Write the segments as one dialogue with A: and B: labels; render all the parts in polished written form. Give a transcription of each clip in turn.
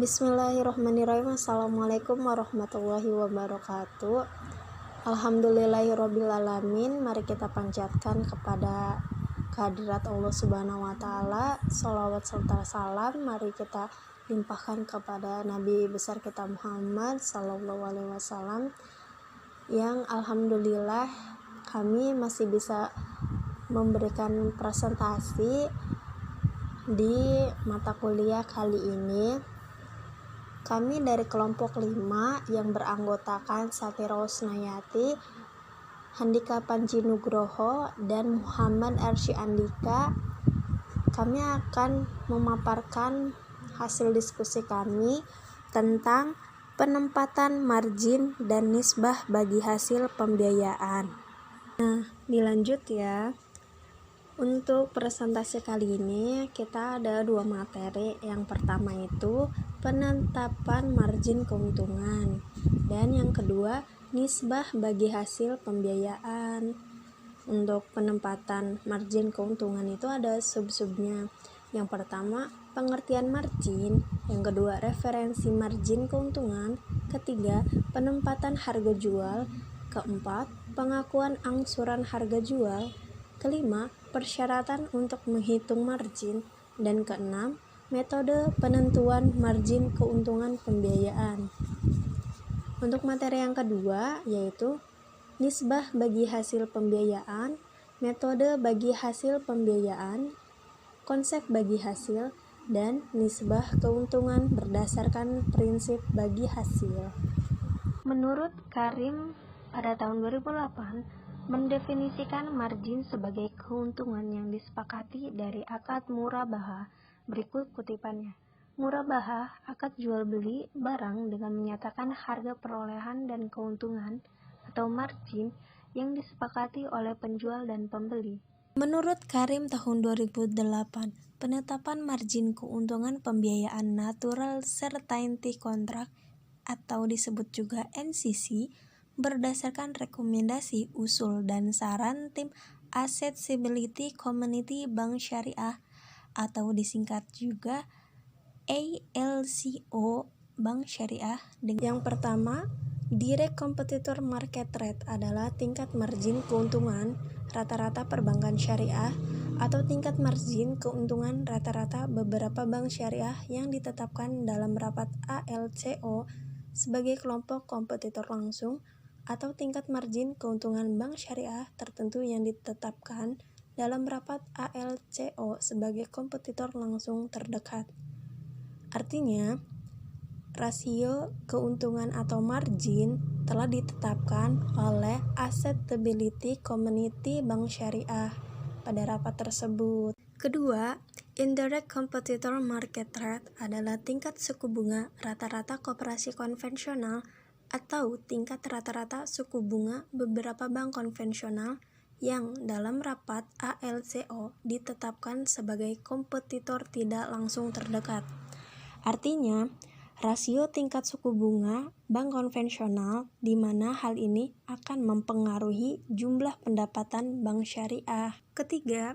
A: Bismillahirrahmanirrahim. Assalamualaikum warahmatullahi wabarakatuh. Alhamdulillahirrabbilalamin. Mari kita panjatkan kepada kehadirat Allah Subhanahu wa Ta'ala. Sholawat serta salam mari kita limpahkan kepada Nabi besar kita Muhammad Sallallahu Alaihi Wasallam, yang alhamdulillah kami masih bisa memberikan presentasi di mata kuliah kali ini. Kami dari kelompok 5 yang beranggotakan Safira Husnayati, Handika Panji Nugroho, dan Muhammad Arsy Andika. Kami akan memaparkan hasil diskusi kami tentang penempatan margin dan nisbah bagi hasil pembiayaan. Nah, dilanjut ya. Untuk presentasi kali ini kita ada 2 materi. Yang pertama itu penetapan margin keuntungan, dan yang kedua nisbah bagi hasil pembiayaan. Untuk penempatan margin keuntungan itu ada sub-subnya. Yang pertama pengertian margin, yang kedua referensi margin keuntungan, ketiga penempatan harga jual, keempat pengakuan angsuran harga jual, kelima persyaratan untuk menghitung margin, dan keenam metode penentuan margin keuntungan pembiayaan. Untuk materi yang kedua yaitu nisbah bagi hasil pembiayaan, metode bagi hasil pembiayaan, konsep bagi hasil, dan nisbah keuntungan berdasarkan prinsip bagi hasil. Menurut Karim pada tahun 2008 mendefinisikan margin sebagai keuntungan yang disepakati dari akad murabahah. Berikut kutipannya. Murabahah, akad jual beli barang dengan menyatakan harga perolehan dan keuntungan atau margin yang disepakati oleh penjual dan pembeli. Menurut Karim tahun 2008, penetapan margin keuntungan pembiayaan natural certainty contract atau disebut juga NCC berdasarkan rekomendasi, usul, dan saran tim Accessibility Community Bank Syariah atau disingkat juga ALCO Bank Syariah. Yang pertama, Direct Competitor Market Rate adalah tingkat margin keuntungan rata-rata perbankan syariah atau tingkat margin keuntungan rata-rata beberapa bank syariah yang ditetapkan dalam rapat ALCO sebagai kelompok kompetitor langsung, atau tingkat margin keuntungan bank syariah tertentu yang ditetapkan dalam rapat ALCO sebagai kompetitor langsung terdekat. Artinya, rasio keuntungan atau margin telah ditetapkan oleh Accessibility Community Bank Syariah pada rapat tersebut. Kedua, Indirect Competitor Market Rate adalah tingkat suku bunga rata-rata koperasi konvensional atau tingkat rata-rata suku bunga beberapa bank konvensional yang dalam rapat ALCO ditetapkan sebagai kompetitor tidak langsung terdekat. Artinya, rasio tingkat suku bunga bank konvensional di mana hal ini akan mempengaruhi jumlah pendapatan bank syariah. Ketiga,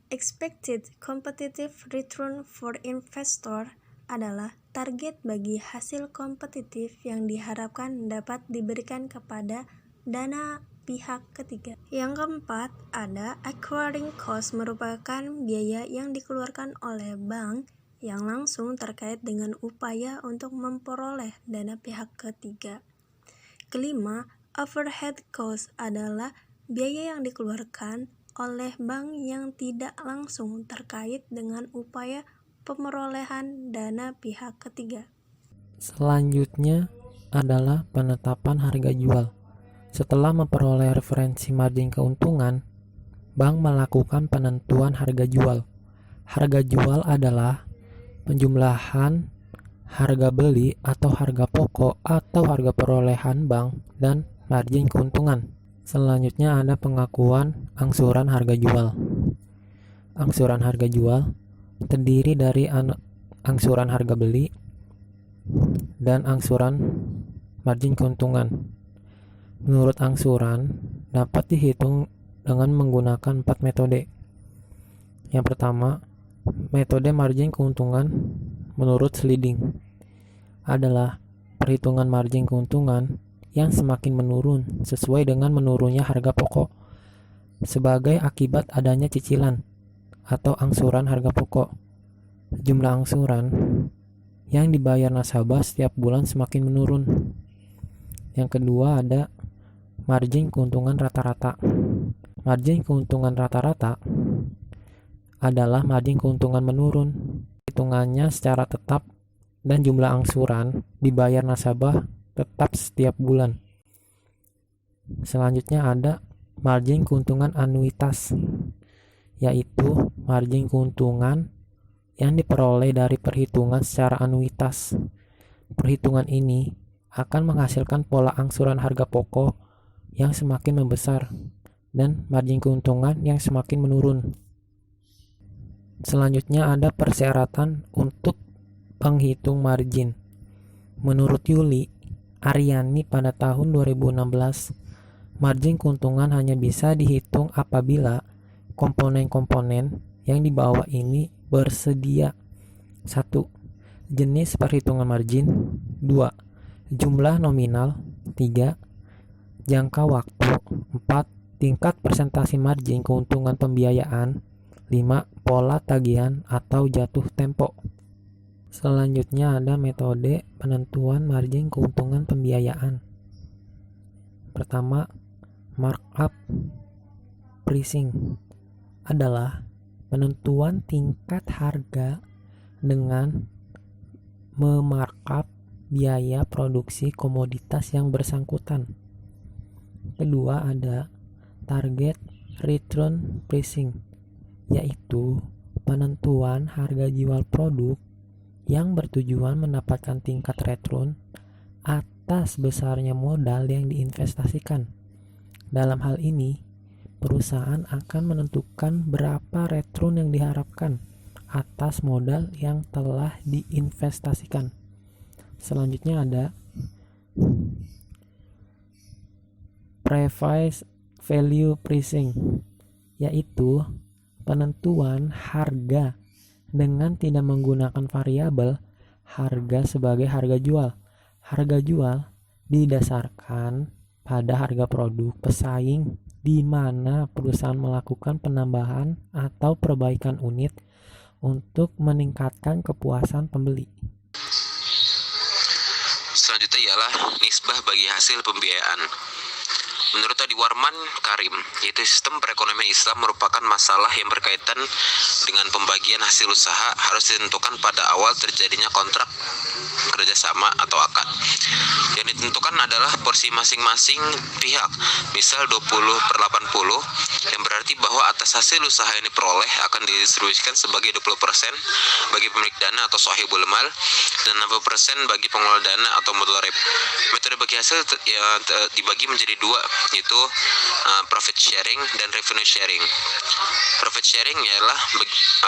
A: Expected Competitive Return for Investor adalah target bagi hasil kompetitif yang diharapkan dapat diberikan kepada dana pihak ketiga. Yang keempat, ada acquiring cost, merupakan biaya yang dikeluarkan oleh bank yang langsung terkait dengan upaya untuk memperoleh dana pihak ketiga. Kelima, overhead cost adalah biaya yang dikeluarkan oleh bank yang tidak langsung terkait dengan upaya pemerolehan dana pihak ketiga.
B: Selanjutnya adalah penetapan harga jual. Setelah memperoleh referensi margin keuntungan, bank melakukan penentuan harga jual. Harga jual adalah penjumlahan harga beli atau harga pokok atau harga perolehan bank dan margin keuntungan. Selanjutnya ada pengakuan angsuran harga jual. Angsuran harga jual terdiri dari angsuran harga beli dan angsuran margin keuntungan. Menurut angsuran dapat dihitung dengan menggunakan 4 metode. Yang pertama, metode margin keuntungan menurut sliding. adalah perhitungan margin keuntungan yang semakin menurun sesuai dengan menurunnya harga pokok sebagai akibat adanya cicilan atau angsuran harga pokok. Jumlah angsuran yang dibayar nasabah setiap bulan semakin menurun. Yang kedua ada margin keuntungan rata-rata. Margin keuntungan rata-rata adalah margin keuntungan menurun. Hitungannya secara tetap dan jumlah angsuran dibayar nasabah tetap setiap bulan. Selanjutnya ada margin keuntungan anuitas, yaitu margin keuntungan yang diperoleh dari perhitungan secara anuitas. Perhitungan ini akan menghasilkan pola angsuran harga pokok yang semakin membesar dan margin keuntungan yang semakin menurun. Selanjutnya ada persyaratan untuk penghitung margin. Menurut Yuli Aryani pada tahun 2016, margin keuntungan hanya bisa dihitung apabila komponen-komponen yang di bawah ini bersedia. 1. Jenis perhitungan margin. 2. Jumlah nominal. 3. Jangka waktu. 4. Tingkat presentasi margin keuntungan pembiayaan. 5. Pola tagihan atau jatuh tempo. Selanjutnya ada metode penentuan margin keuntungan pembiayaan. Pertama, markup pricing adalah penentuan tingkat harga dengan memarkup biaya produksi komoditas yang bersangkutan. Kedua ada target return pricing, yaitu penentuan harga jual produk yang bertujuan mendapatkan tingkat return atas besarnya modal yang diinvestasikan. Dalam hal ini, perusahaan akan menentukan berapa return yang diharapkan atas modal yang telah diinvestasikan. Selanjutnya ada price value pricing, yaitu penentuan harga dengan tidak menggunakan variabel harga sebagai harga jual. Harga jual didasarkan pada harga produk pesaing di mana perusahaan melakukan penambahan atau perbaikan unit untuk meningkatkan kepuasan pembeli.
C: Selanjutnya ialah nisbah bagi hasil pembiayaan. Menurut Adi Warman Karim, yaitu sistem perekonomian Islam merupakan masalah yang berkaitan dengan pembagian hasil usaha harus ditentukan pada awal terjadinya kontrak kerjasama atau akad. Yang ditentukan adalah porsi masing-masing pihak, misal 20/80, yang berarti bahwa atas hasil usaha yang diperoleh akan didistribusikan sebagai 20% bagi pemilik dana atau sahibul mal dan 60% bagi pengelola dana atau mudharib. Metode bagi hasil dibagi menjadi dua, yaitu profit sharing dan revenue sharing. Profit sharing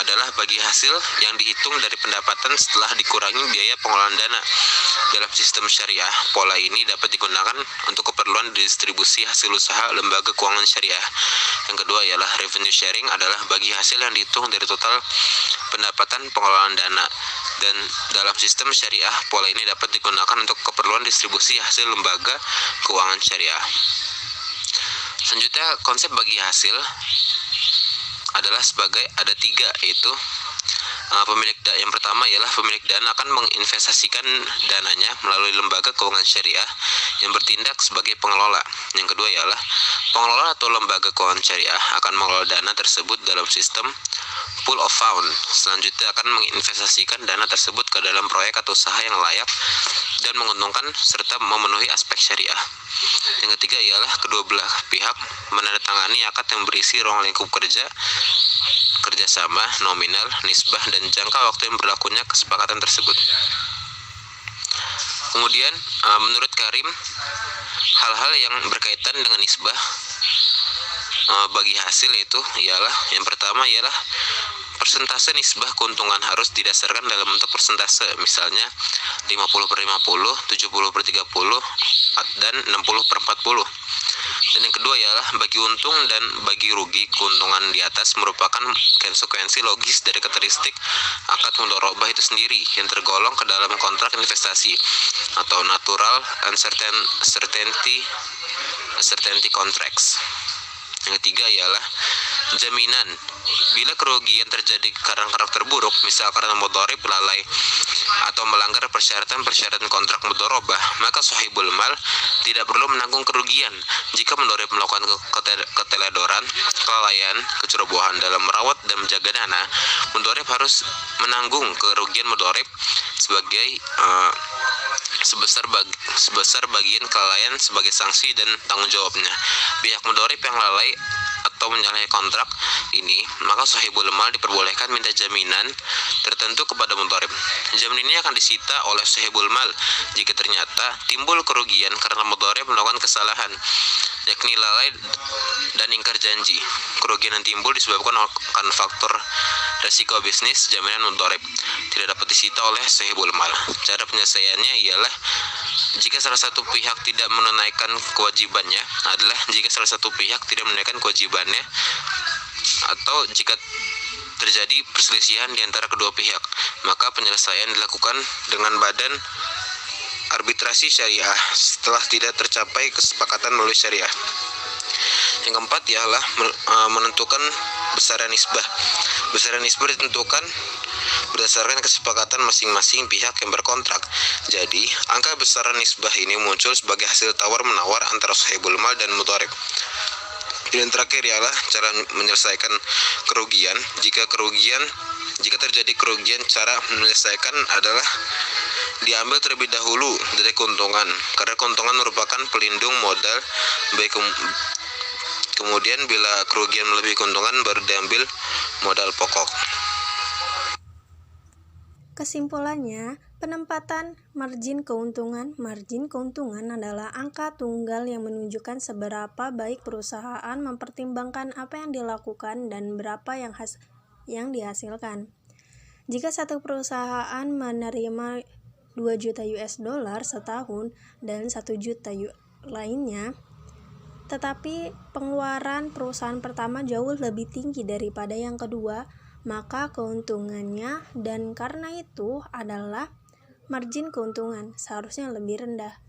C: adalah bagi hasil yang dihitung dari pendapatan setelah dikurangi biaya pengelolaan dana. Dalam sistem syariah, pola ini dapat digunakan untuk keperluan distribusi hasil usaha lembaga keuangan syariah. Yang kedua ialah revenue sharing adalah bagi hasil yang dihitung dari total pendapatan pengelolaan dana. Dan dalam sistem syariah, pola ini dapat digunakan untuk keperluan distribusi hasil lembaga keuangan syariah. Selanjutnya, konsep bagi hasil adalah sebagai ada tiga, yaitu yang pertama ialah pemilik dana akan menginvestasikan dananya melalui lembaga keuangan syariah yang bertindak sebagai pengelola. Yang kedua ialah pengelola atau lembaga keuangan syariah akan mengelola dana tersebut dalam sistem pool of fund. Selanjutnya akan menginvestasikan dana tersebut ke dalam proyek atau usaha yang layak dan menguntungkan serta memenuhi aspek syariah. Yang ketiga ialah kedua belah pihak menandatangani akad yang berisi ruang lingkup kerjasama, nominal, nisbah, dan jangka waktu yang berlakunya kesepakatan tersebut. Kemudian, menurut Karim, hal-hal yang berkaitan dengan nisbah bagi hasil itu ialah yang pertama ialah persentase nisbah keuntungan harus didasarkan dalam bentuk persentase, misalnya 50/50, 70/30, dan 60/40. Dan yang kedua ialah bagi untung dan bagi rugi. Keuntungan di atas merupakan konsekuensi logis dari karakteristik akad mudharabah itu sendiri yang tergolong ke dalam kontrak investasi atau natural uncertainty contracts. Yang ketiga ialah jaminan. Bila kerugian terjadi karena karakter buruk, misal karena mudharib lalai atau melanggar persyaratan kontrak mudharabah, maka sahibul mal tidak perlu menanggung kerugian. Jika mudharib melakukan keteledoran, kelalaian, kecerobohan dalam merawat dan menjaga dana, mudharib harus menanggung kerugian mudharib sebesar bagian kelalaian sebagai sanksi dan tanggung jawabnya. Pihak mudharib yang lalai atau menyalahi kontrak ini, maka sahibul mal diperbolehkan minta jaminan tertentu kepada mudharib. Jaminan ini akan disita oleh sahibul mal jika ternyata timbul kerugian karena mudharib melakukan kesalahan, yakni lalai dan ingkar janji. Kerugian yang timbul disebabkan karena faktor resiko bisnis, jaminan mudharib tidak dapat disita oleh sahibul mal. Cara penyelesaiannya ialah jika salah satu pihak tidak menunaikan kewajibannya atau jika terjadi perselisihan di antara kedua pihak, maka penyelesaian dilakukan dengan badan arbitrasi syariah setelah tidak tercapai kesepakatan melalui syariah. Yang keempat ialah menentukan besaran nisbah. Besaran nisbah ditentukan berdasarkan kesepakatan masing-masing pihak yang berkontrak. Jadi, angka besaran nisbah ini muncul sebagai hasil tawar-menawar antara sahibul mal dan mudharib. Dan terakhir ialah cara menyelesaikan kerugian. Jika terjadi kerugian, cara menyelesaikan adalah diambil terlebih dahulu dari keuntungan, karena keuntungan merupakan pelindung modal. Kemudian bila kerugian melebihi keuntungan, baru diambil modal pokok.
A: Kesimpulannya, penempatan margin keuntungan adalah angka tunggal yang menunjukkan seberapa baik perusahaan mempertimbangkan apa yang dilakukan dan berapa yang dihasilkan. Jika satu perusahaan menerima 2 juta US dollar setahun dan 1 juta lainnya, tetapi pengeluaran perusahaan pertama jauh lebih tinggi daripada yang kedua, maka keuntungannya dan karena itu adalah margin keuntungan seharusnya lebih rendah.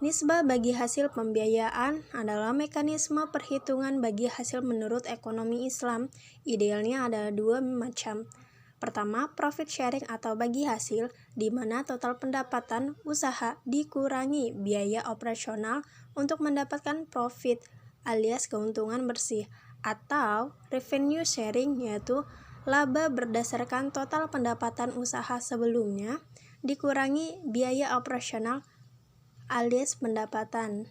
A: Nisbah bagi hasil pembiayaan adalah mekanisme perhitungan bagi hasil menurut ekonomi Islam. Idealnya ada 2 macam. Pertama, profit sharing atau bagi hasil, di mana total pendapatan usaha dikurangi biaya operasional untuk mendapatkan profit alias keuntungan bersih, atau revenue sharing, yaitu laba berdasarkan total pendapatan usaha sebelumnya dikurangi biaya operasional alias pendapatan